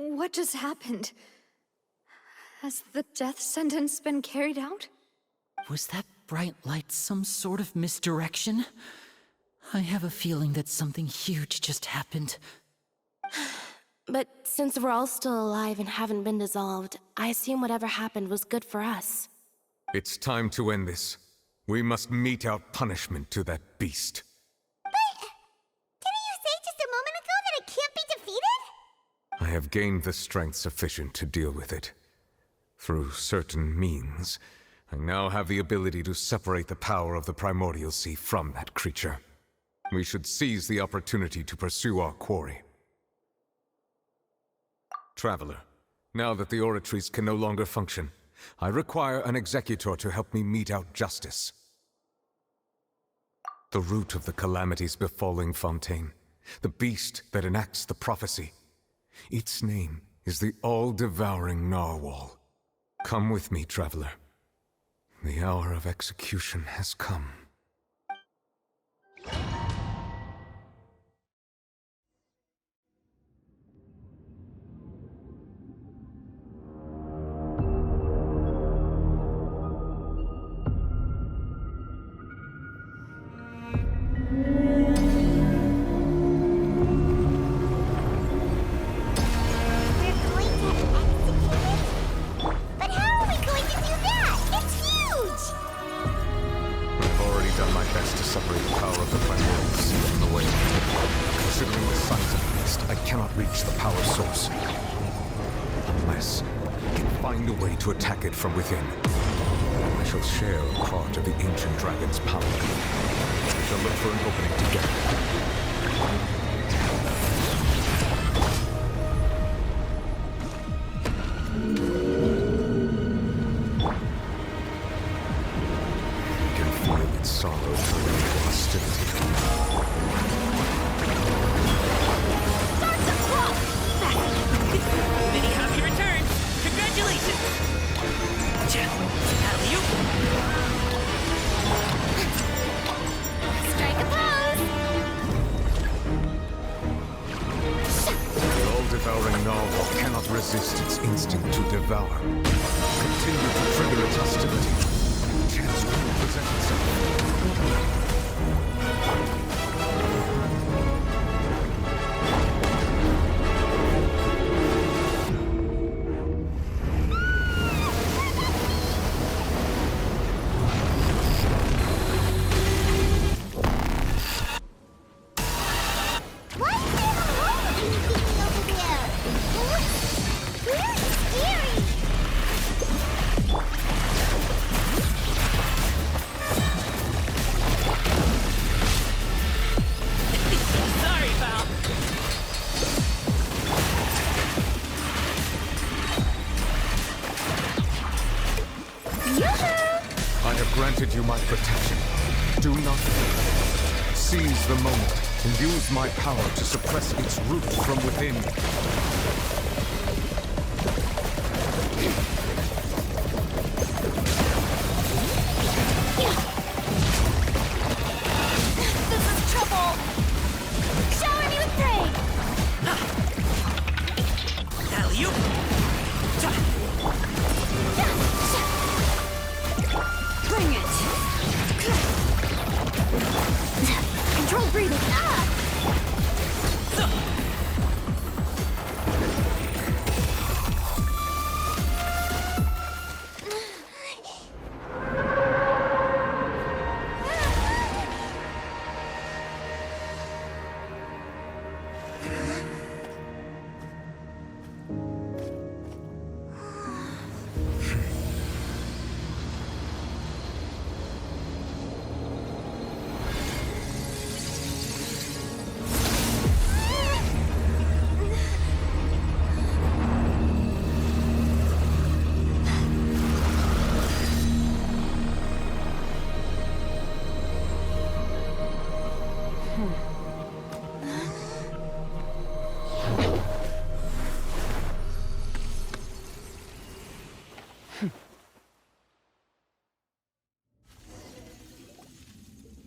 What just happened? Has the death sentence been carried out? Was that bright light some sort of misdirection? I have a feeling that something huge just happened. But since we're all still alive and haven't been dissolved, I assume whatever happened was good for us. It's time to end this. We must mete out punishment to that beast. But didn't you say just a moment ago that it can't be defeated? I have gained the strength sufficient to deal with it. Through certain means, I now have the ability to separate the power of the Primordial Sea from that creature. We should seize the opportunity to pursue our quarry. Traveler, now that the oratories can no longer function, I require an executor to help me mete out justice. The root of the calamities befalling Fontaine, the beast that enacts the prophecy. Its name is the all-devouring narwhal. Come with me, traveler. The hour of execution has come. To attack it from within. I shall share a part of the ancient dragon's power. We shall look for an opening together. I can feel its sorrow turning to hostility. Start the clock! Many happy returns! Congratulations! Strike a pose! The all-devouring narwhal cannot resist its instinct to devour. Continue to trigger its hostility. Chance will present itself. Granted you my protection. Do not fear. Seize the moment and use my power to suppress its root from within. This is trouble! Shower me with praise! Alley-oop! Bring it! Control breathing!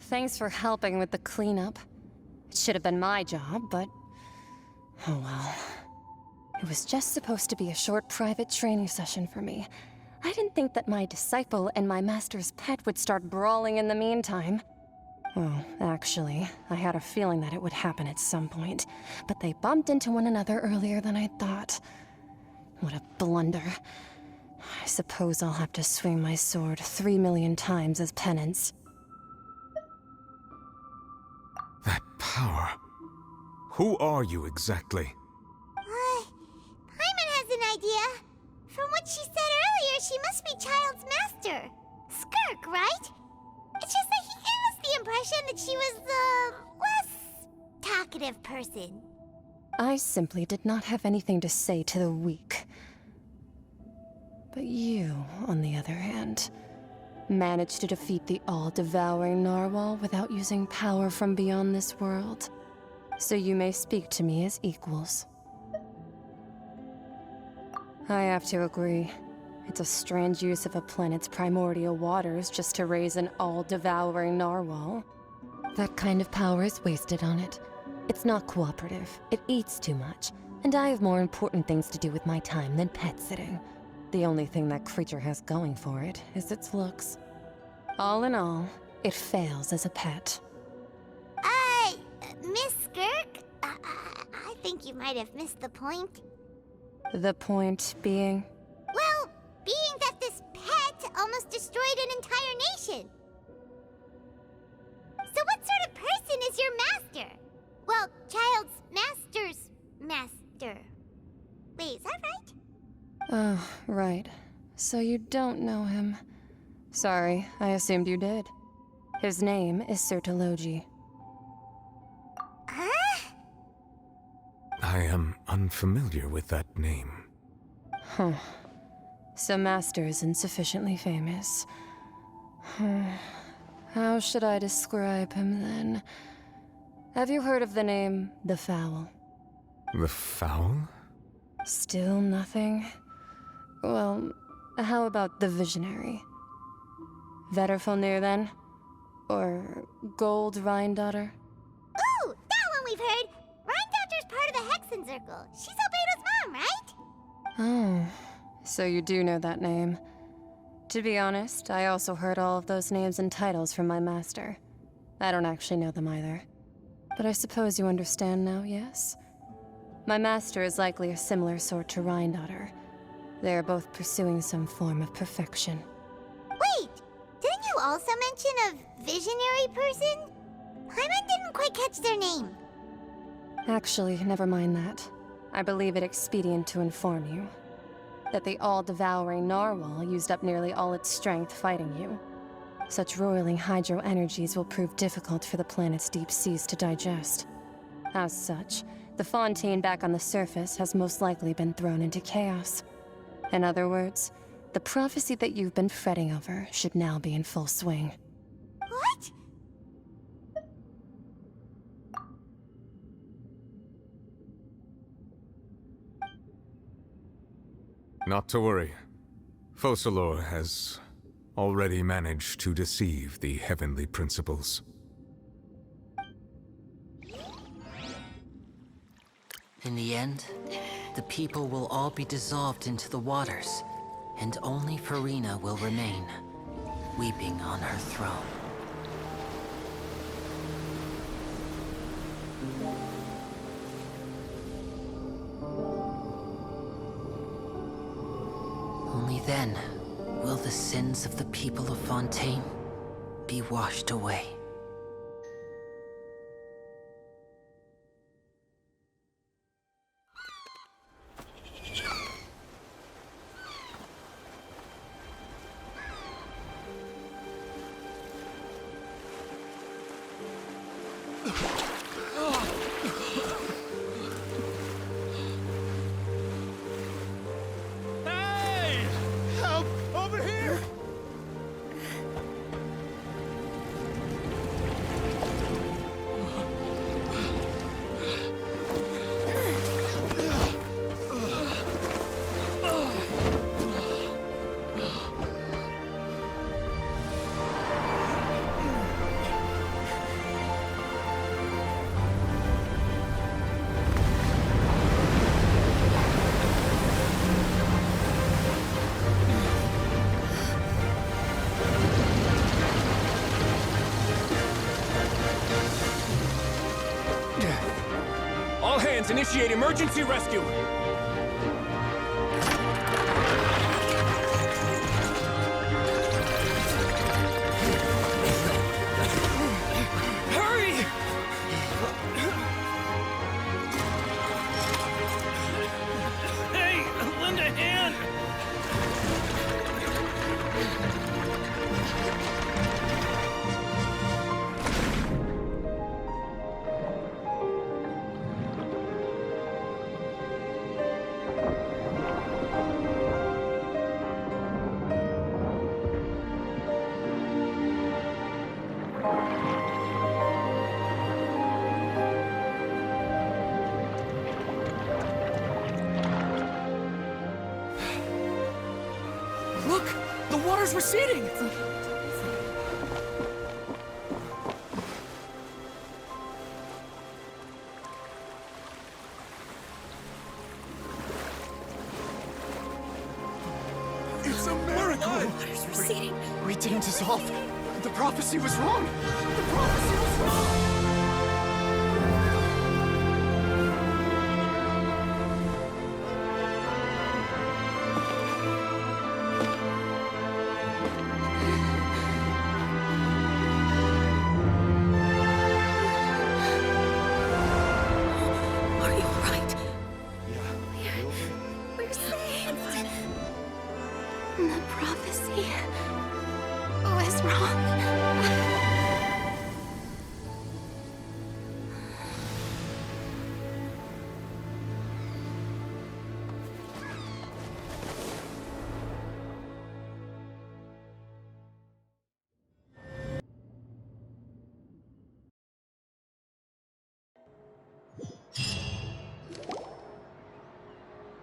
Thanks for helping with the cleanup. It should have been my job, but... oh well. It was just supposed to be a short private training session for me. I didn't think that my disciple and my master's pet would start brawling in the meantime. Well, actually, I had a feeling that it would happen at some point, but they bumped into one another earlier than I thought. What a blunder. I suppose I'll have to swing my sword 3 million times as penance. That power. Who are you exactly? Paimon has an idea. From what she said earlier, she must be Child's master. Skirk, right? It's just that he gave us the impression that she was the less talkative person. I simply did not have anything to say to the weak. But you, on the other hand, managed to defeat the all-devouring narwhal without using power from beyond this world. So you may speak to me as equals. I have to agree. It's a strange use of a planet's primordial waters just to raise an all-devouring narwhal. That kind of power is wasted on it. It's not cooperative. It eats too much. And I have more important things to do with my time than pet sitting. The only thing that creature has going for it is its looks. All in all, it fails as a pet. Miss Skirk? I think you might have missed the point. The point being? Well, being that this pet almost destroyed an entire nation. So what sort of person is your master? Well, Child's master's master. Wait, is that right? Oh, right. So you don't know him. Sorry, I assumed you did. His name is Sertologi. Huh? I am unfamiliar with that name. Huh. So Master isn't sufficiently famous. How should I describe him then? Have you heard of the name The Fowl? The Fowl? Still nothing? Well, how about the Visionary? Vetterfulnir then? Or Gold Rhindaughter? Ooh, that one we've heard. Rhindaughter's part of the Hexen Circle. She's Albedo's mom, right? Oh, so you do know that name. To be honest, I also heard all of those names and titles from my master. I don't actually know them either. But I suppose you understand now, yes? My master is likely a similar sort to Rhindaughter. They are both pursuing some form of perfection. Wait, didn't you also mention a visionary person? Paimon didn't quite catch their name. Actually, never mind that. I believe it expedient to inform you that the all-devouring narwhal used up nearly all its strength fighting you. Such roiling hydro energies will prove difficult for the planet's deep seas to digest. As such, the Fontaine back on the surface has most likely been thrown into chaos. In other words, the prophecy that you've been fretting over should now be in full swing. What? Not to worry. Focalor has already managed to deceive the heavenly principles. In the end, the people will all be dissolved into the waters, and only Farina will remain, weeping on her throne. Only then will the sins of the people of Fontaine be washed away. Hey! Help! Over here! Scans initiate emergency rescue! Hurry! Hey, lend a hand! Look! The water's receding! It's a miracle! Water's receding. We didn't dissolve. The prophecy was wrong. The prophecy was wrong. Are you alright? Yeah. We're saved. The prophecy was wrong.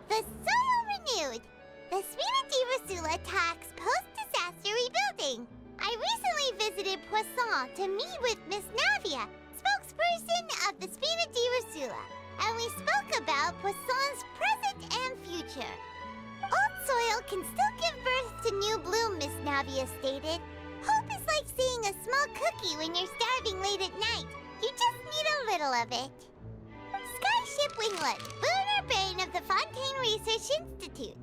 The soil renewed. The Spina attacks post-disaster rebuilding. I recently visited Poisson to meet with Miss Navia, spokesperson of the Spina di Rosula, and we spoke about Poisson's present and future. Old soil can still give birth to new bloom, Miss Navia stated. Hope is like seeing a small cookie when you're starving late at night. You just need a little of it. Skyship Winglet, lunar brain of the Fontaine Research Institute.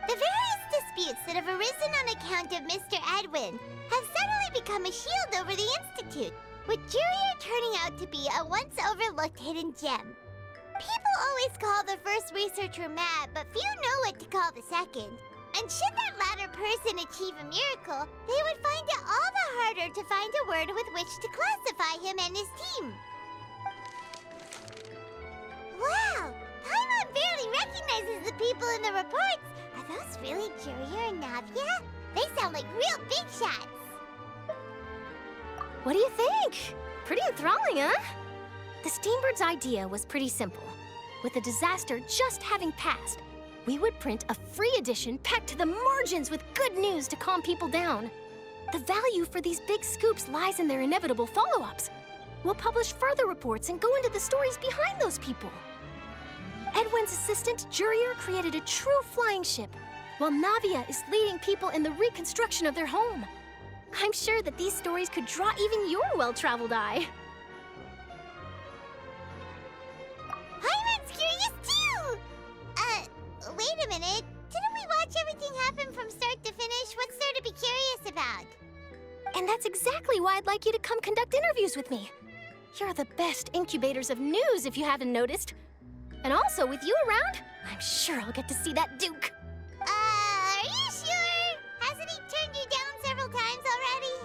The various disputes that have arisen on account of Mr. Edwin have suddenly become a shield over the Institute, with Jurier turning out to be a once overlooked hidden gem. People always call the first researcher mad, but few know what to call the second. And should that latter person achieve a miracle, they would find it all the harder to find a word with which to classify him and his team. Wow! Paimon barely recognizes the people in the reports. Are those really Jurier and Navia? They sound like real big shots. What do you think? Pretty enthralling, huh? The Steambird's idea was pretty simple. With the disaster just having passed, we would print a free edition packed to the margins with good news to calm people down. The value for these big scoops lies in their inevitable follow-ups. We'll publish further reports and go into the stories behind those people. Edwin's assistant, Jurier, created a true flying ship, while Navia is leading people in the reconstruction of their home. I'm sure that these stories could draw even your well-traveled eye. Paimon's curious too! Wait a minute. Didn't we watch everything happen from start to finish? What's there to be curious about? And that's exactly why I'd like you to come conduct interviews with me. You're the best incubators of news, if you haven't noticed. And also, with you around, I'm sure I'll get to see that Duke. Are you sure? Hasn't he turned you down several times already?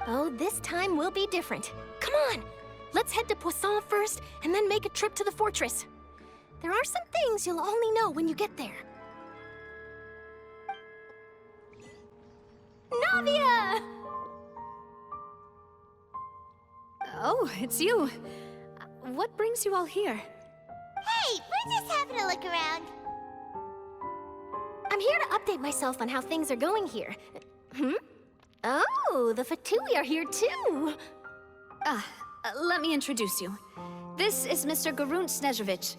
Oh, this time will be different. Come on, let's head to Poisson first, and then make a trip to the fortress. There are some things you'll only know when you get there. Navia! Oh, it's you. What brings you all here? Hey, we're just having a look around. I'm here to update myself on how things are going here. Oh, the Fatui are here too. Let me introduce you. This is Mr. Garunt Snezhevich.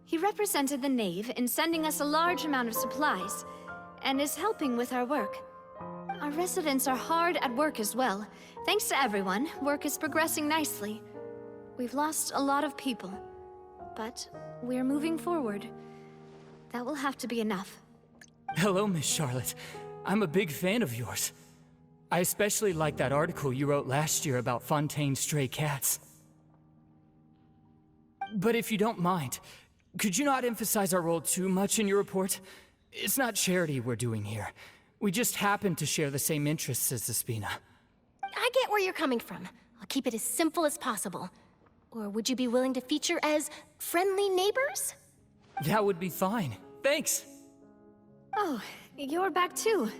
He represented the Knave in sending us a large amount of supplies, and is helping with our work. Our residents are hard at work as well. Thanks to everyone, work is progressing nicely. We've lost a lot of people. but we're moving forward. That will have to be enough. Hello, Miss Charlotte. I'm a big fan of yours. I especially like that article you wrote last year about Fontaine's stray cats. But if you don't mind, could you not emphasize our role too much in your report? It's not charity we're doing here. We just happen to share the same interests as the Spina. I get where you're coming from. I'll keep it as simple as possible. Or would you be willing to feature as friendly neighbors? That would be fine. Thanks. Oh, you're back too.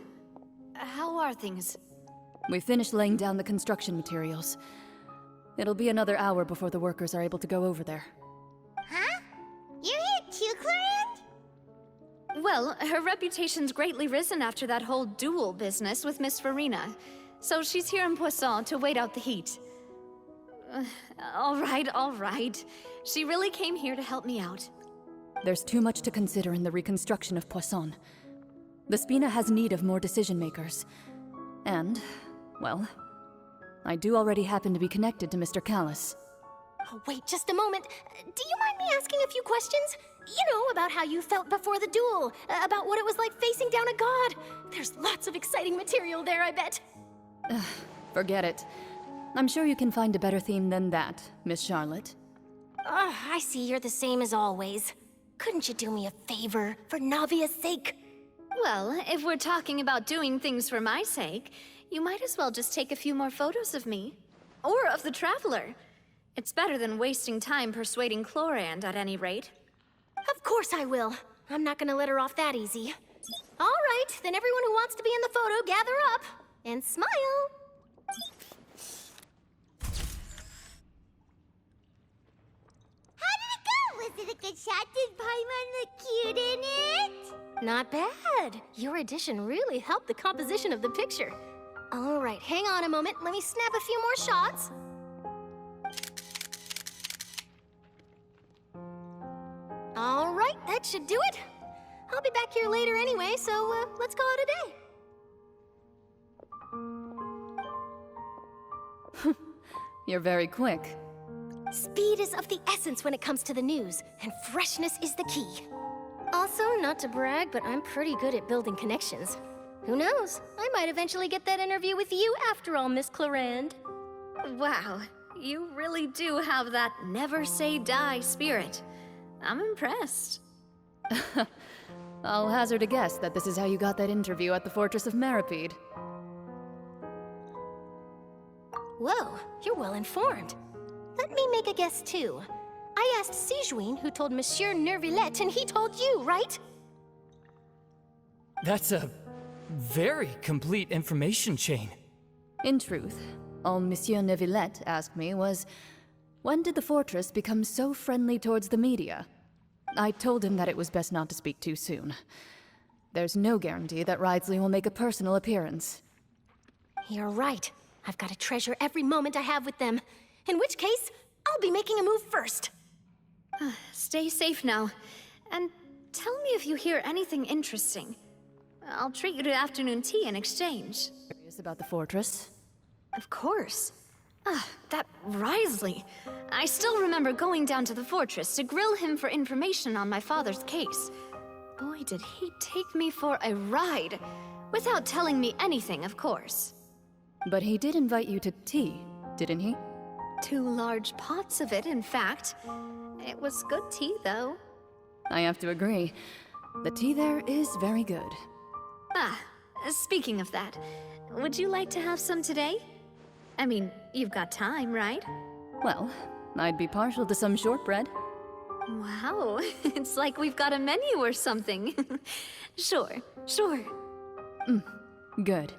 How are things? We finished laying down the construction materials. It'll be another hour before the workers are able to go over there. Huh? You're here too, Clarence? Well, her reputation's greatly risen after that whole duel business with Miss Farina. So she's here in Poisson to wait out the heat. All right. She really came here to help me out. There's too much to consider in the reconstruction of Poisson. The Spina has need of more decision-makers. And, well, I do already happen to be connected to Mr. Callis. Oh, wait just a moment. Do you mind me asking a few questions? You know, about how you felt before the duel, about what it was like facing down a god. There's lots of exciting material there, I bet. Forget it. I'm sure you can find a better theme than that, Miss Charlotte. I see you're the same as always. Couldn't you do me a favor, for Navia's sake? Well, if we're talking about doing things for my sake, you might as well just take a few more photos of me. Or of the Traveler. It's better than wasting time persuading Chlorand, at any rate. Of course I will. I'm not gonna let her off that easy. All right, then everyone who wants to be in the photo, gather up. And smile. How did it go? Was it a good shot? Did Paimon look cute in it? Not bad. Your addition really helped the composition of the picture. All right, hang on a moment. Let me snap a few more shots. All right, that should do it. I'll be back here later anyway, so let's call it a day. You're very quick. Speed is of the essence when it comes to the news, and freshness is the key. Also, not to brag, but I'm pretty good at building connections. Who knows? I might eventually get that interview with you after all, Miss Chlorand. Wow, you really do have that never say die spirit. I'm impressed. I'll hazard a guess that this is how you got that interview at the Fortress of Maripede. Whoa, you're well informed. Let me make a guess too. I asked Sijuin, who told Monsieur Nervillette, and he told you, right? That's a very complete information chain. In truth, all Monsieur Neuvillette asked me was, when did the fortress become so friendly towards the media? I told him that it was best not to speak too soon. There's no guarantee that Ridesley will make a personal appearance. You're right. I've got to treasure every moment I have with them. In which case, I'll be making a move first. Stay safe now. And tell me if you hear anything interesting. I'll treat you to afternoon tea in exchange. Curious about the fortress? Of course. That Ridesley. I still remember going down to the fortress to grill him for information on my father's case. Boy, did he take me for a ride. Without telling me anything, of course. But he did invite you to tea, didn't he? 2 large pots of it, in fact. It was good tea, though. I have to agree. The tea there is very good. Speaking of that, would you like to have some today? I mean, you've got time, right? Well, I'd be partial to some shortbread. Wow, it's like we've got a menu or something. Sure. Good.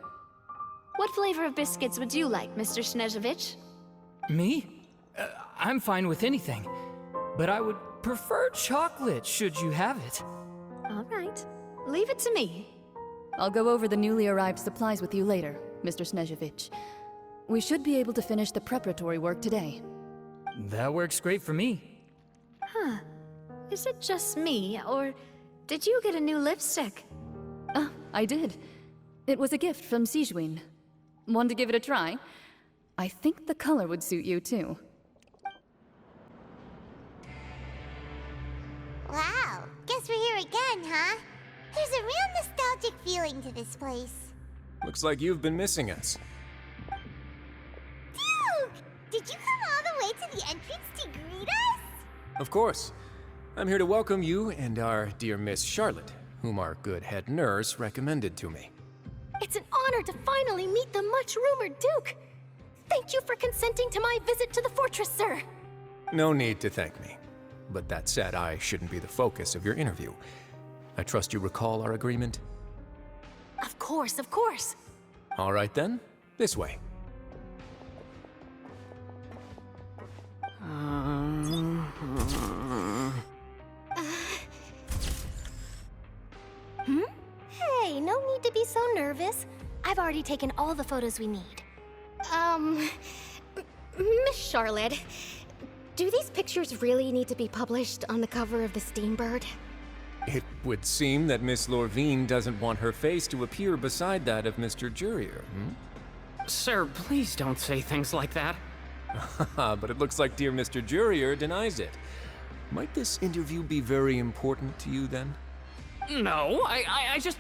What flavor of biscuits would you like, Mr. Snežević? Me? I'm fine with anything. But I would prefer chocolate, should you have it. All right. Leave it to me. I'll go over the newly arrived supplies with you later, Mr. Snežević. We should be able to finish the preparatory work today. That works great for me. Huh. Is it just me, or did you get a new lipstick? I did. It was a gift from Sijuin. Want to give it a try? I think the color would suit you, too. guess we're here again, huh? There's a real nostalgic feeling to this place. Looks like you've been missing us. Duke! Did you come all the way to the entrance to greet us? Of course. I'm here to welcome you and our dear Miss Charlotte, whom our good head nurse recommended to me. It's an honor to finally meet the much-rumored Duke. Thank you for consenting to my visit to the fortress, sir. No need to thank me. But that said, I shouldn't be the focus of your interview. I trust you recall our agreement? Of course, of course. All right then, this way. Hey, no need to be so nervous. I've already taken all the photos we need. Miss Charlotte, do these pictures really need to be published on the cover of the Steambird? It would seem that Miss Lorvine doesn't want her face to appear beside that of Mr. Jurier, Sir, please don't say things like that. But it looks like dear Mr. Jurier denies it. Might this interview be very important to you then? No, I just...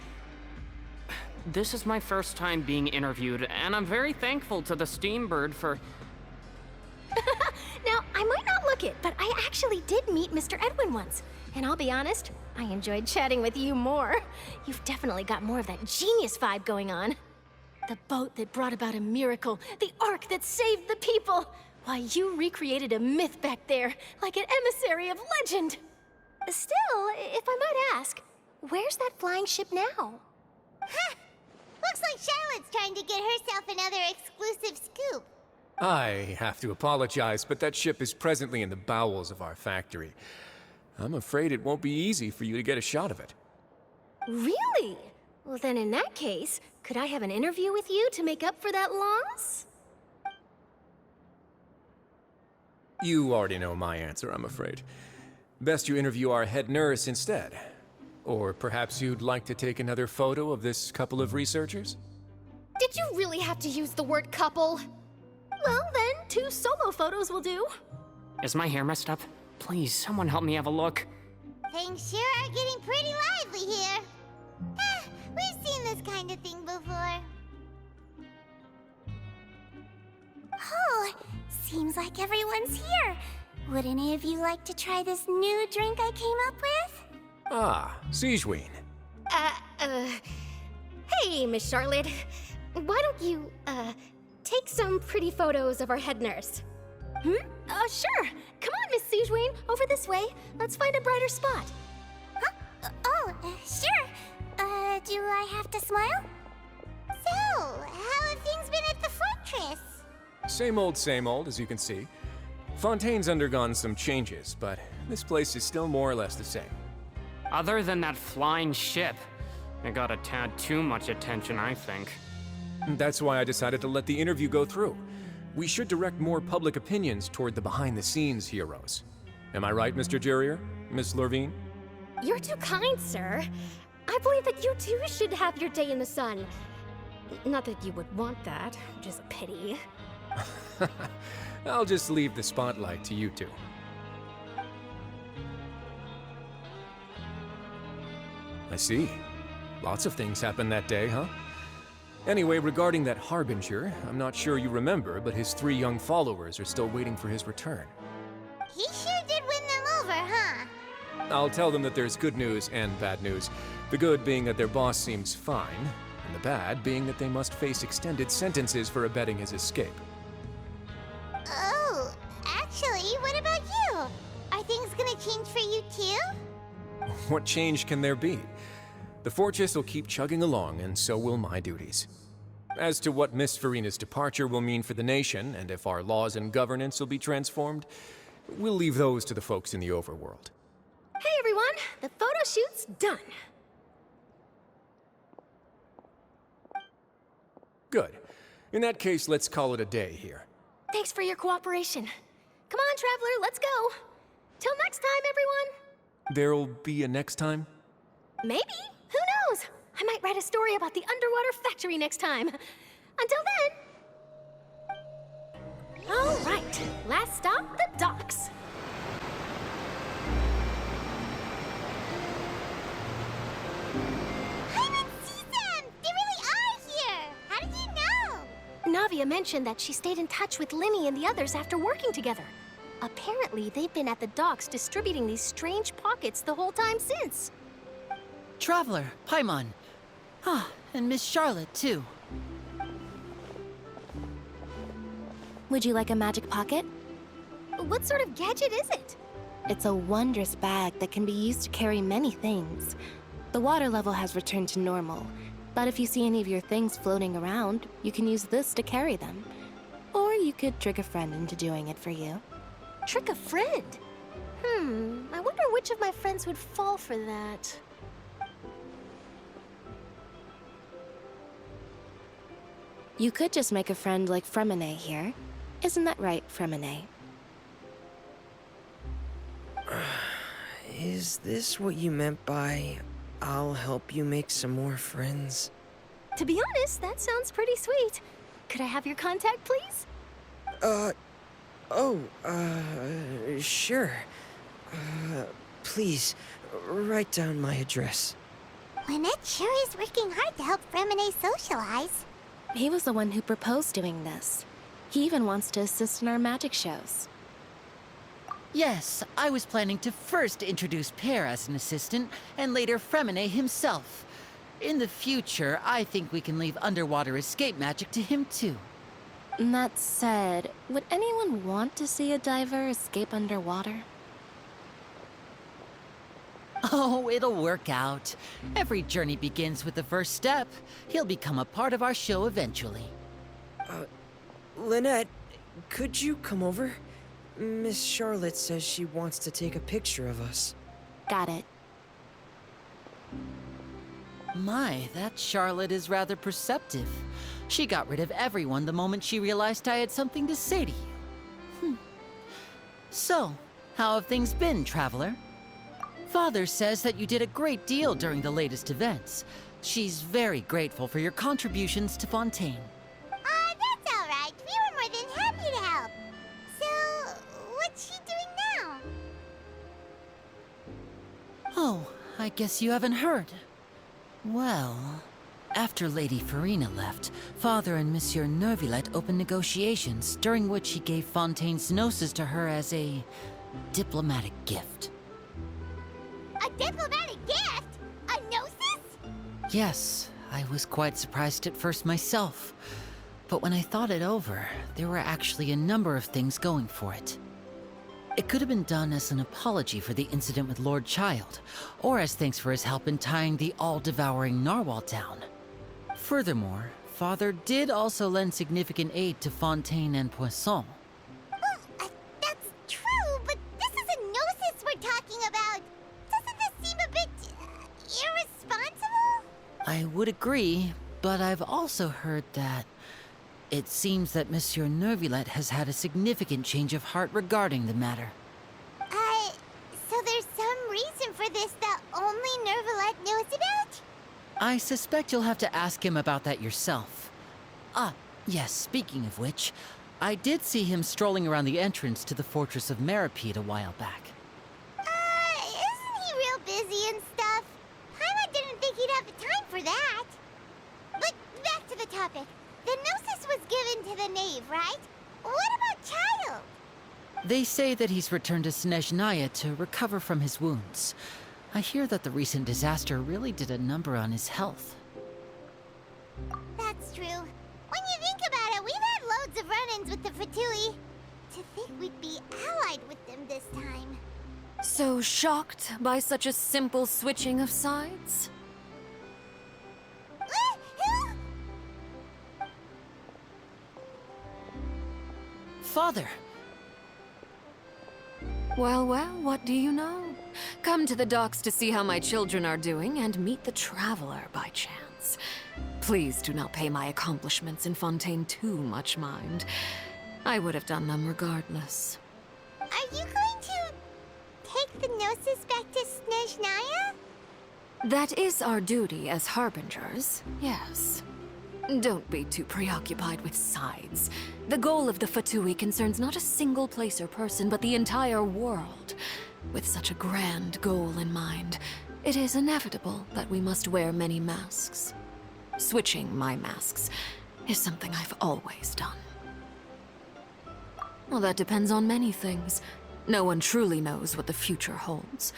This is my first time being interviewed, and I'm very thankful to the Steambird for... Now, I might not look it, but I actually did meet Mr. Edwin once. And I'll be honest, I enjoyed chatting with you more. You've definitely got more of that genius vibe going on. The boat that brought about a miracle, the ark that saved the people. Why, you recreated a myth back there, like an emissary of legend. Still, if I might ask, where's that flying ship now? Huh! Looks like Charlotte's trying to get herself another exclusive scoop. I have to apologize, but that ship is presently in the bowels of our factory. I'm afraid it won't be easy for you to get a shot of it. Really? Well, then in that case, could I have an interview with you to make up for that loss? You already know my answer, I'm afraid. Best you interview our head nurse instead. Or perhaps you'd like to take another photo of this couple of researchers? Did you really have to use the word couple? Well, then, 2 solo photos will do. Is my hair messed up? Please, someone help me have a look. Things sure are getting pretty lively here. We've seen this kind of thing before. Oh, seems like everyone's here. Would any of you like to try this new drink I came up with? Ah, Sigewine. Hey, Miss Charlotte. Why don't you, take some pretty photos of our head nurse? Sure. Come on, Miss Sigewine, over this way. Let's find a brighter spot. Huh? Sure. Do I have to smile? So, how have things been at the fortress? Same old, as you can see. Fontaine's undergone some changes, but this place is still more or less the same. Other than that flying ship, it got a tad too much attention, I think. That's why I decided to let the interview go through. We should direct more public opinions toward the behind-the-scenes heroes. Am I right, Mr. Jurier? Miss Lorvine? You're too kind, sir. I believe that you too should have your day in the sun. Not that you would want that, which is a pity. I'll just leave the spotlight to you two. I see. Lots of things happened that day, huh? Anyway, regarding that Harbinger, I'm not sure you remember, but his 3 young followers are still waiting for his return. He sure did win them over, huh? I'll tell them that there's good news and bad news. The good being that their boss seems fine, and the bad being that they must face extended sentences for abetting his escape. Oh, actually, what about you? Are things gonna change for you too? What change can there be? The fortress will keep chugging along, and so will my duties. As to what Miss Farina's departure will mean for the nation, and if our laws and governance will be transformed, we'll leave those to the folks in the overworld. Hey everyone, the photo shoot's done. Good. In that case, let's call it a day here. Thanks for your cooperation. Come on, Traveler, let's go. Till next time, everyone. There'll be a next time? Maybe. Who knows? I might write a story about the underwater factory next time. Until then. All right, last stop, the docks. mentioned that she stayed in touch with Linny and the others after working together. Apparently, they've been at the docks distributing these strange pockets the whole time since. Traveler, Paimon. Ah, and Miss Charlotte, too. Would you like a magic pocket? What sort of gadget is it? It's a wondrous bag that can be used to carry many things. The water level has returned to normal, but if you see any of your things floating around, you can use this to carry them. Or you could trick a friend into doing it for you. Trick a friend? I wonder which of my friends would fall for that. You could just make a friend like Fremine here. Isn't that right, Fremine? Is this what you meant by, I'll help you make some more friends? To be honest, that sounds pretty sweet. Could I have your contact, please? Sure. Please, write down my address. Lynette sure is working hard to help Fremine socialize. He was the one who proposed doing this. He even wants to assist in our magic shows. Yes, I was planning to first introduce Pear as an assistant, and later Fremine himself. In the future, I think we can leave underwater escape magic to him too. That said, would anyone want to see a diver escape underwater? Oh, it'll work out. Every journey begins with the first step. He'll become a part of our show eventually. Lynette, could you come over? Miss Charlotte says she wants to take a picture of us. Got it. My, that Charlotte is rather perceptive. She got rid of everyone the moment she realized I had something to say to you. So, how have things been, Traveler? Father says that you did a great deal during the latest events. She's very grateful for your contributions to Fontaine. That's all right. We were more than happy to help. So, what's she doing now? Oh, I guess you haven't heard. Well, after Lady Farina left, Father and Monsieur Neuvillette opened negotiations, during which he gave Fontaine's gnosis to her as a diplomatic gift. A diplomatic gift? A gnosis? Yes, I was quite surprised at first myself. But when I thought it over, there were actually a number of things going for it. It could have been done as an apology for the incident with Lord Child, or as thanks for his help in tying the all-devouring narwhal down. Furthermore, Father did also lend significant aid to Fontaine and Poisson. Well, that's true, but this is a gnosis we're talking about. Doesn't this seem a bit irresponsible? I would agree, but I've also heard that it seems that Monsieur Neuvillette has had a significant change of heart regarding the matter. So there's some reason for this that only Neuvillette knows about? I suspect you'll have to ask him about that yourself. Ah, yes, speaking of which, I did see him strolling around the entrance to the Fortress of Meripede a while back. Isn't he real busy and stuff? Paimon didn't think he'd have the time for that. But back to the topic. The gnosis was given to the knave, right? What about Child? They say that he's returned to Snezhnaya to recover from his wounds. I hear that the recent disaster really did a number on his health. That's true. When you think about it, we've had loads of run-ins with the Fatui. To think we'd be allied with them this time. So shocked by such a simple switching of sides? Father! Well, what do you know? Come to the docks to see how my children are doing and meet the Traveler by chance. Please do not pay my accomplishments in Fontaine too much mind. I would have done them regardless. Are you going to take the gnosis back to Snezhnaya? That is our duty as harbingers, yes. Don't be too preoccupied with sides. The goal of the Fatui concerns not a single place or person, but the entire world. With such a grand goal in mind, it is inevitable that we must wear many masks. Switching my masks is something I've always done. Well, that depends on many things. No one truly knows what the future holds.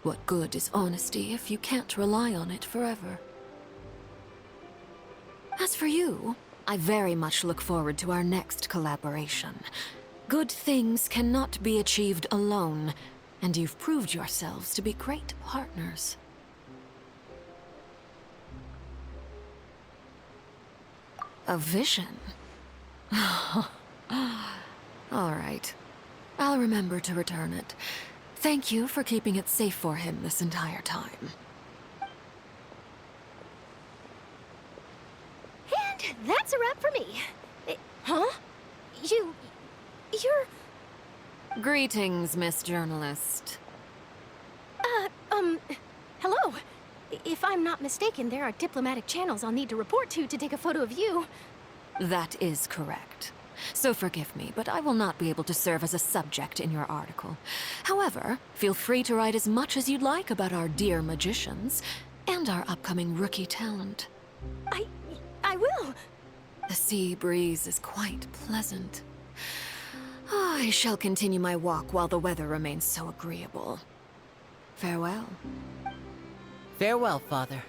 What good is honesty if you can't rely on it forever? As for you, I very much look forward to our next collaboration. Good things cannot be achieved alone, and you've proved yourselves to be great partners. A vision? All right. I'll remember to return it. Thank you for keeping it safe for him this entire time. And that's a wrap for me. Huh? You're... Greetings, Miss Journalist. Hello. If I'm not mistaken, there are diplomatic channels I'll need to report to take a photo of you. That is correct. So forgive me, but I will not be able to serve as a subject in your article. However, feel free to write as much as you'd like about our dear magicians and our upcoming rookie talent. I will. The sea breeze is quite pleasant. I shall continue my walk while the weather remains so agreeable. Farewell. Farewell, Father.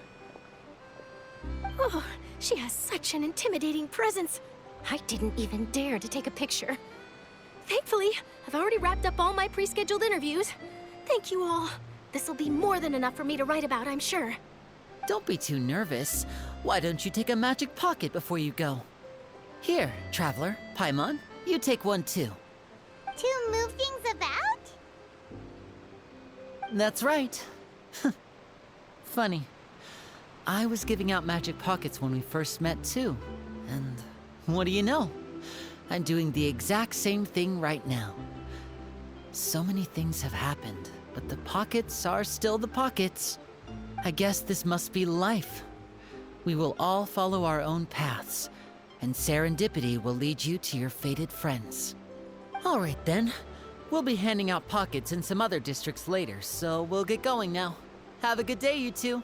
Oh, she has such an intimidating presence. I didn't even dare to take a picture. Thankfully, I've already wrapped up all my pre-scheduled interviews. Thank you all. This'll be more than enough for me to write about, I'm sure. Don't be too nervous. Why don't you take a magic pocket before you go? Here, Traveler, Paimon, you take one too. To move things about? That's right. Funny. I was giving out magic pockets when we first met too. And what do you know? I'm doing the exact same thing right now. So many things have happened, but the pockets are still the pockets. I guess this must be life. We will all follow our own paths, and serendipity will lead you to your fated friends. All right then. We'll be handing out pockets in some other districts later, so we'll get going now. Have a good day, you two.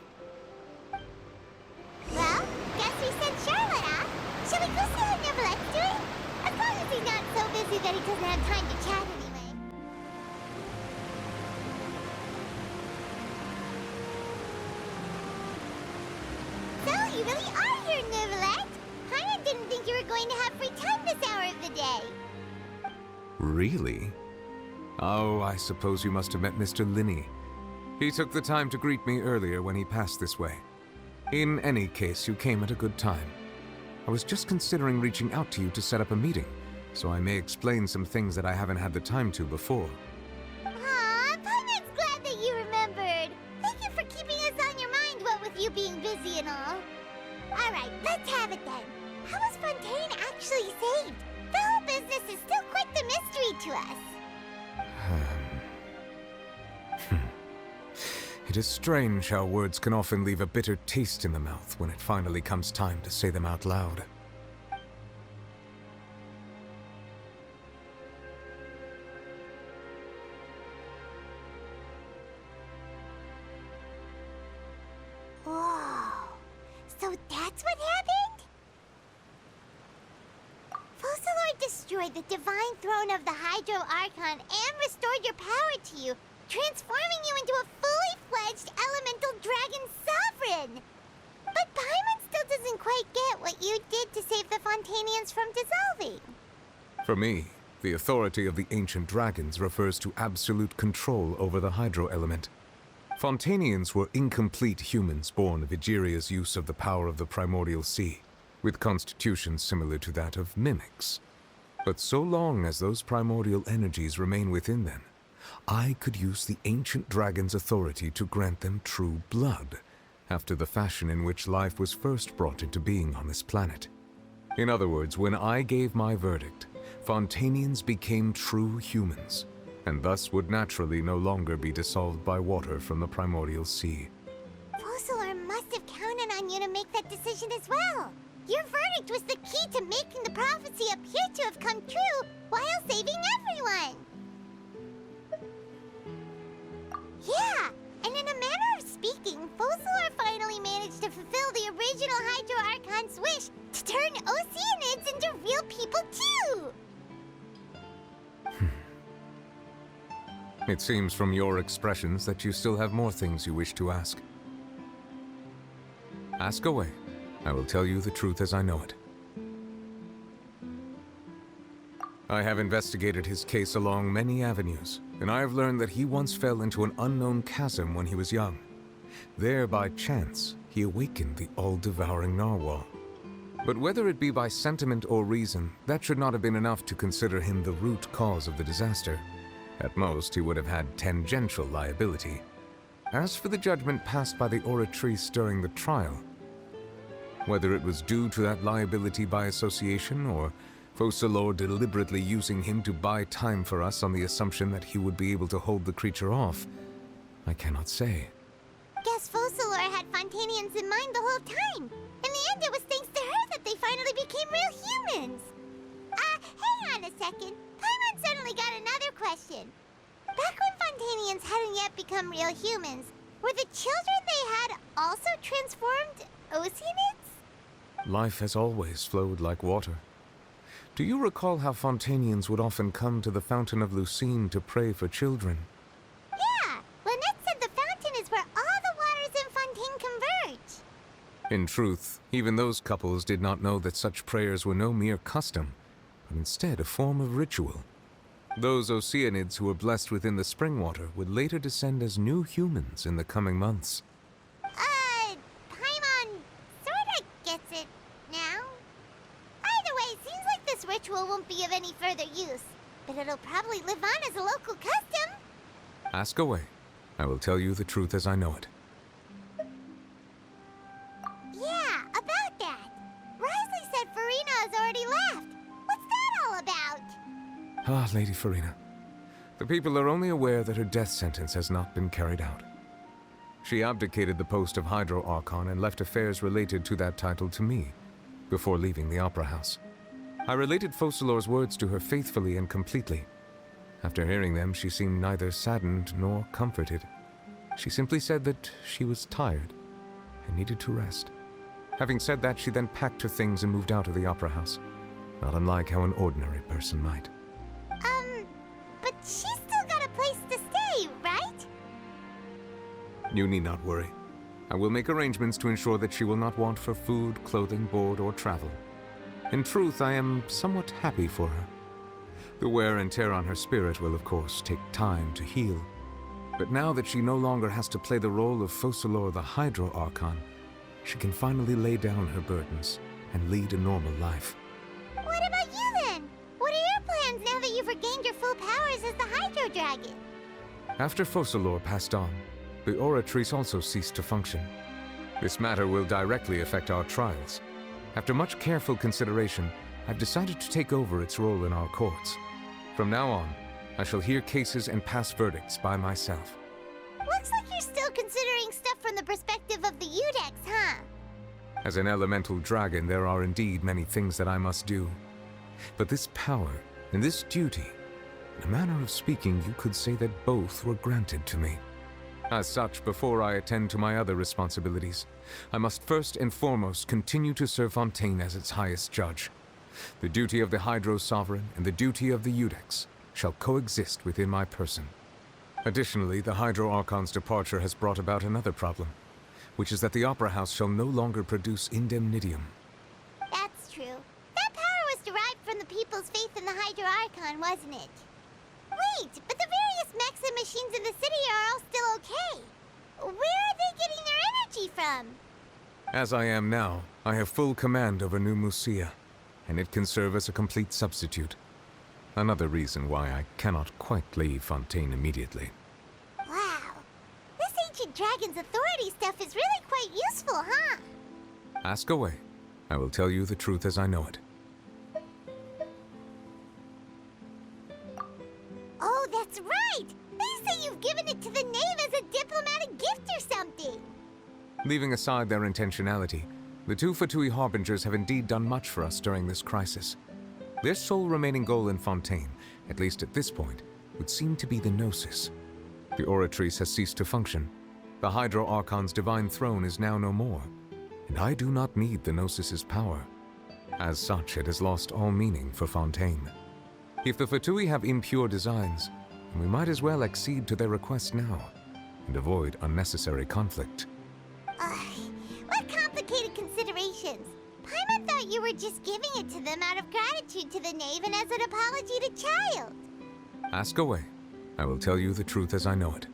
Well, guess we sent Charlotte off. Shall we go see how Neverlette's doing? As long as he's not so busy that he doesn't have time to chat anyway. So, you really are here, Neverlette. Paimon didn't think you were going to have free time this hour of the day. Really? Oh, I suppose you must have met Mr. Linney. He took the time to greet me earlier when he passed this way. In any case, you came at a good time. I was just considering reaching out to you to set up a meeting, so I may explain some things that I haven't had the time to before. Aw, Paimon's glad that you remembered. Thank you for keeping us on your mind, what with you being busy and all. Alright, let's have it then. How was Fontaine actually saved? The whole business is still quite the mystery to us. It is strange how words can often leave a bitter taste in the mouth when it finally comes time to say them out loud. Whoa. So that's what happened? Focalord destroyed the divine throne of the Hydro Archon and restored your power to you, transforming you into a fully-fledged elemental dragon sovereign. But Paimon still doesn't quite get what you did to save the Fontainians from dissolving. For me, the authority of the ancient dragons refers to absolute control over the hydro element. Fontainians were incomplete humans born of Egeria's use of the power of the primordial sea, with constitutions similar to that of mimics. But so long as those primordial energies remain within them, I could use the ancient dragon's authority to grant them true blood, after the fashion in which life was first brought into being on this planet. In other words, when I gave my verdict, Fontainians became true humans, and thus would naturally no longer be dissolved by water from the primordial sea. Focalord must have counted on you to make that decision as well. Your verdict was the key to making the prophecy appear to have come true while saving everyone. Yeah, and in a manner of speaking, Focalord finally managed to fulfill the original Hydro Archon's wish to turn Oceanids into real people too! It seems from your expressions that you still have more things you wish to ask. Ask away. I will tell you the truth as I know it. I have investigated his case along many avenues, and I have learned that he once fell into an unknown chasm when he was young. There, by chance, he awakened the all-devouring narwhal. But whether it be by sentiment or reason, that should not have been enough to consider him the root cause of the disaster. At most, he would have had tangential liability. As for the judgment passed by the Oratrice during the trial, whether it was due to that liability by association, or Focalors deliberately using him to buy time for us on the assumption that he would be able to hold the creature off, I cannot say. Guess Focalors had Fontainians in mind the whole time. In the end, it was thanks to her that they finally became real humans. Hang on a second. Paimon suddenly got another question. Back when Fontainians hadn't yet become real humans, were the children they had also transformed Oceanids? Life has always flowed like water. Do you recall how Fontainians would often come to the Fountain of Lucine to pray for children? Yeah, Lynette said the fountain is where all the waters in Fontaine converge. In truth, even those couples did not know that such prayers were no mere custom, but instead a form of ritual. Those Oceanids who were blessed within the spring water would later descend as new humans in the coming months. Paimon sorta gets it now. Either way, it seems like this ritual won't be of any further use, but it'll probably live on as a local custom. Ask away. I will tell you the truth as I know it. Yeah, about that. Risley said Farina has already left. What's that all about? Ah, Lady Farina. The people are only aware that her death sentence has not been carried out. She abdicated the post of Hydro Archon and left affairs related to that title to me, before leaving the Opera House. I related Focalors' words to her faithfully and completely. After hearing them, she seemed neither saddened nor comforted. She simply said that she was tired and needed to rest. Having said that, she then packed her things and moved out of the Opera House, not unlike how an ordinary person might. But she's still got a place to stay, right? You need not worry. I will make arrangements to ensure that she will not want for food, clothing, board, or travel. In truth, I am somewhat happy for her. The wear and tear on her spirit will, of course, take time to heal. But now that she no longer has to play the role of Focalors the Hydro Archon, she can finally lay down her burdens and lead a normal life. What about you then? What are your plans now that you've regained your full powers as the Hydro Dragon? After Focalors passed on, the Oratrice also ceased to function. This matter will directly affect our trials. After much careful consideration, I've decided to take over its role in our courts. From now on, I shall hear cases and pass verdicts by myself. Looks like you're still considering stuff from the perspective of the Udex, huh? As an elemental dragon, there are indeed many things that I must do. But this power and this duty, in a manner of speaking, you could say that both were granted to me. As such, before I attend to my other responsibilities, I must first and foremost continue to serve Fontaine as its highest judge. The duty of the Hydro Sovereign and the duty of the Udex shall coexist within my person. Additionally, the Hydro Archon's departure has brought about another problem, which is that the Opera House shall no longer produce indemnitium. That's true. That power was derived from the people's faith in the Hydro Archon, wasn't it? Wait, but the various mechs and machines in the city are all still okay. Where are they getting their energy from? As I am now, I have full command over New Musia, and it can serve as a complete substitute. Another reason why I cannot quite leave Fontaine immediately. Wow. This ancient dragon's authority stuff is really quite useful, huh? Ask away. I will tell you the truth as I know it. Oh, that's right! They say you've given it to the knave as a diplomatic gift or something! Leaving aside their intentionality, the two Fatui Harbingers have indeed done much for us during this crisis. Their sole remaining goal in Fontaine, at least at this point, would seem to be the Gnosis. The Oratrice has ceased to function. The Hydro Archon's divine throne is now no more, and I do not need the Gnosis's power. As such, it has lost all meaning for Fontaine. If the Fatui have impure designs, We might as well accede to their request now, and avoid unnecessary conflict. What complicated considerations? Paimon thought you were just giving it to them out of gratitude to the knave and as an apology to Child. Ask away. I will tell you the truth as I know it.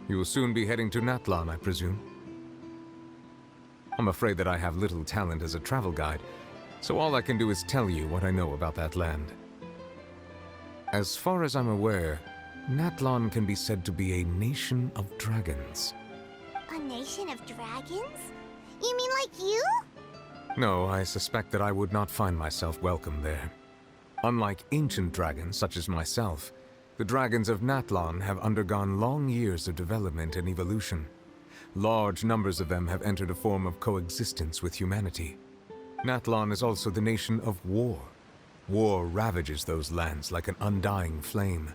You will soon be heading to Natlan, I presume? I'm afraid that I have little talent as a travel guide, so all I can do is tell you what I know about that land. As far as I'm aware, Natlan can be said to be a nation of dragons. A nation of dragons? You mean like you? No, I suspect that I would not find myself welcome there. Unlike ancient dragons such as myself, the dragons of Natlan have undergone long years of development and evolution. Large numbers of them have entered a form of coexistence with humanity. Natlan is also the nation of war. War ravages those lands like an undying flame.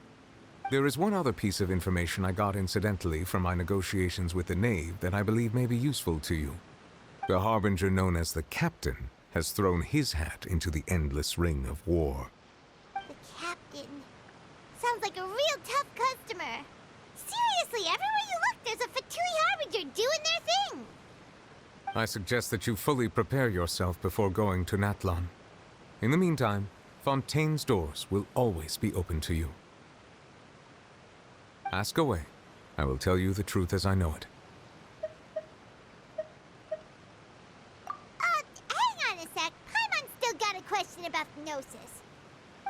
There is one other piece of information I got incidentally from my negotiations with the knave that I believe may be useful to you. The harbinger known as the Captain has thrown his hat into the endless ring of war. The Captain. Sounds like a real tough customer. Seriously, everywhere you look, there's a Fatui harbinger doing their thing. I suggest that you fully prepare yourself before going to Natlan. In the meantime, Fontaine's doors will always be open to you. Ask away. I will tell you the truth as I know it. Hang on a sec. Paimon's still got a question about the Gnosis.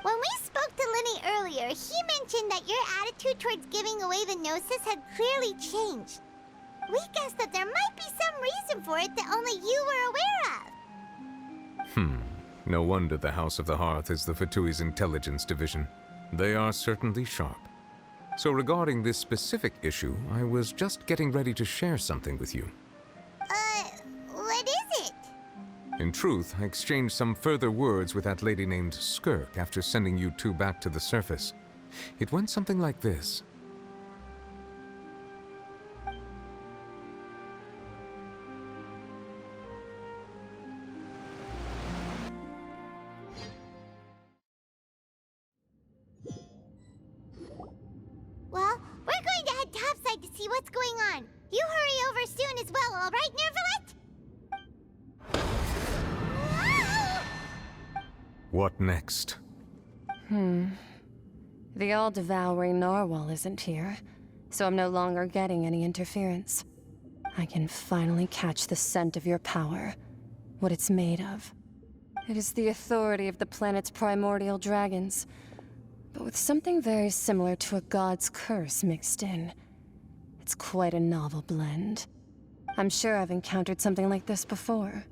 When we spoke to Linny earlier, he mentioned that your attitude towards giving away the Gnosis had clearly changed. We guessed that there might be some reason for it that only you were aware of. No wonder the House of the Hearth is the Fatui's intelligence division. They are certainly sharp. So regarding this specific issue, I was just getting ready to share something with you. What is it? In truth, I exchanged some further words with that lady named Skirk after sending you two back to the surface. It went something like this. Well, we're going to head topside to see what's going on. You hurry over soon as well, all right, Nervalet? What next? The all-devouring narwhal isn't here, so I'm no longer getting any interference. I can finally catch the scent of your power, what it's made of. It is the authority of the planet's primordial dragons, but with something very similar to a god's curse mixed in. It's quite a novel blend. I'm sure I've encountered something like this before.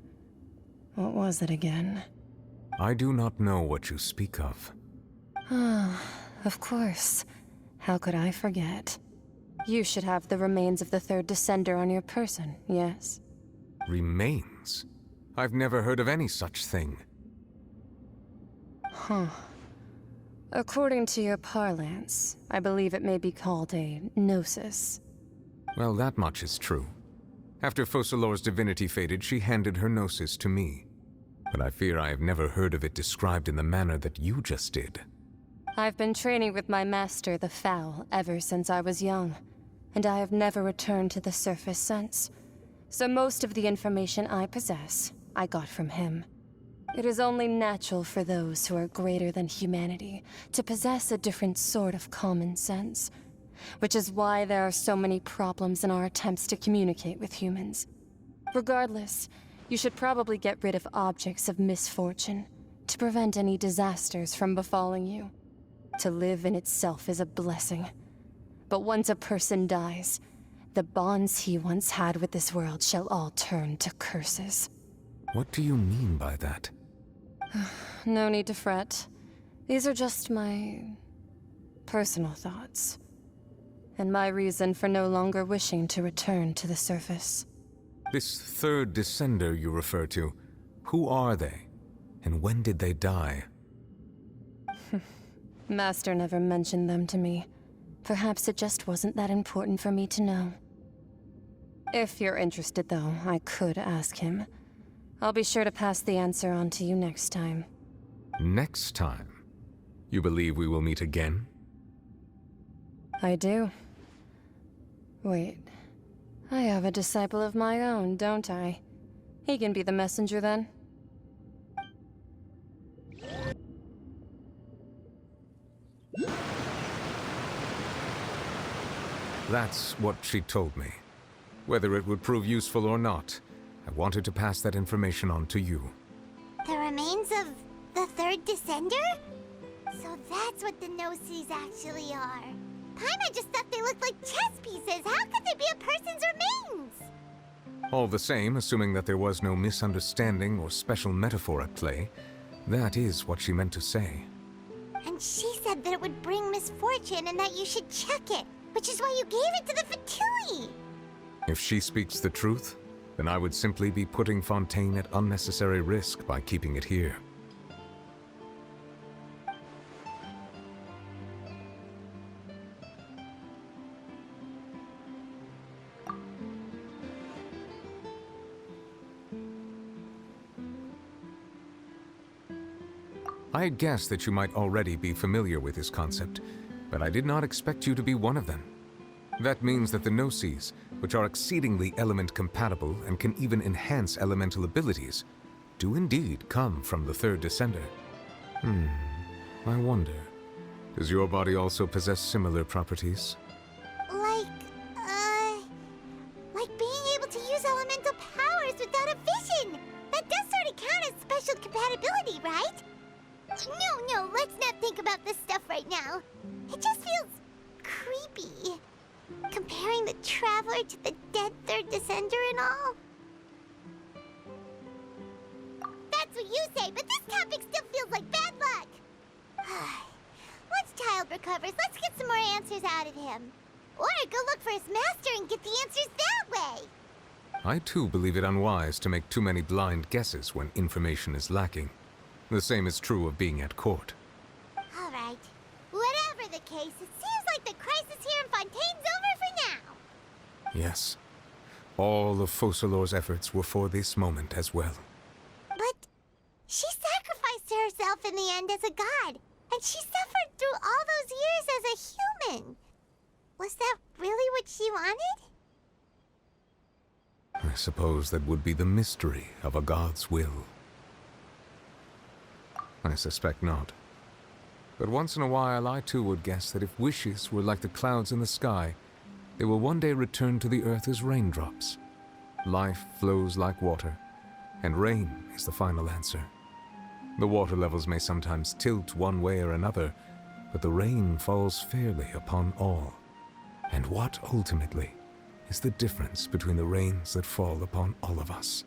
What was it again? I do not know what you speak of. Of course. How could I forget? You should have the remains of the third descender on your person, yes? Remains? I've never heard of any such thing. According to your parlance, I believe it may be called a gnosis. Well, that much is true. After Focalor's divinity faded, she handed her gnosis to me. But I fear I have never heard of it described in the manner that you just did. I've been training with my master, the Foul, ever since I was young, and I have never returned to the surface since. So most of the information I possess, I got from him. It is only natural for those who are greater than humanity to possess a different sort of common sense, which is why there are so many problems in our attempts to communicate with humans. Regardless, you should probably get rid of objects of misfortune to prevent any disasters from befalling you. To live in itself is a blessing. But once a person dies, the bonds he once had with this world shall all turn to curses. What do you mean by that? No need to fret. These are just my personal thoughts. And my reason for no longer wishing to return to the surface. This third descender you refer to, who are they? And when did they die? Master never mentioned them to me. Perhaps it just wasn't that important for me to know. If you're interested, though, I could ask him. I'll be sure to pass the answer on to you next time. Next time? You believe we will meet again? I do. Wait. I have a disciple of my own, don't I? He can be the messenger then. That's what she told me. Whether it would prove useful or not, I wanted to pass that information on to you. The remains of the third Descender? So that's what the Gnosis actually are. Paimon just thought they looked like chess pieces. How could they be a person's remains? All the same, assuming that there was no misunderstanding or special metaphor at play, that is what she meant to say. And she said that it would bring misfortune and that you should check it, which is why you gave it to the Fatui. If she speaks the truth, then I would simply be putting Fontaine at unnecessary risk by keeping it here. I had guessed that you might already be familiar with this concept, but I did not expect you to be one of them. That means that the Gnosis, which are exceedingly element-compatible and can even enhance elemental abilities, do indeed come from the third Descender. I wonder, does your body also possess similar properties? Like being able to use elemental powers without a vision! That does sort of count as special compatibility, right? No, let's not think about this stuff right now. It just feels creepy. Comparing the Traveler to the dead third Descender and all. That's what you say, but this topic still feels like bad luck. Once Child recovers, let's get some more answers out of him. Or go look for his master and get the answers that way. I too believe it unwise to make too many blind guesses when information is lacking. The same is true of being at court. All right. Whatever the case, it seems like the crisis here in Fontaine's over for now. Yes. All of Focalors' efforts were for this moment as well. But she sacrificed herself in the end as a god, and she suffered through all those years as a human. Was that really what she wanted? I suppose that would be the mystery of a god's will. I suspect not. But once in a while, I too would guess that if wishes were like the clouds in the sky, they will one day return to the earth as raindrops. Life flows like water, and rain is the final answer. The water levels may sometimes tilt one way or another, but the rain falls fairly upon all. And what, ultimately, is the difference between the rains that fall upon all of us?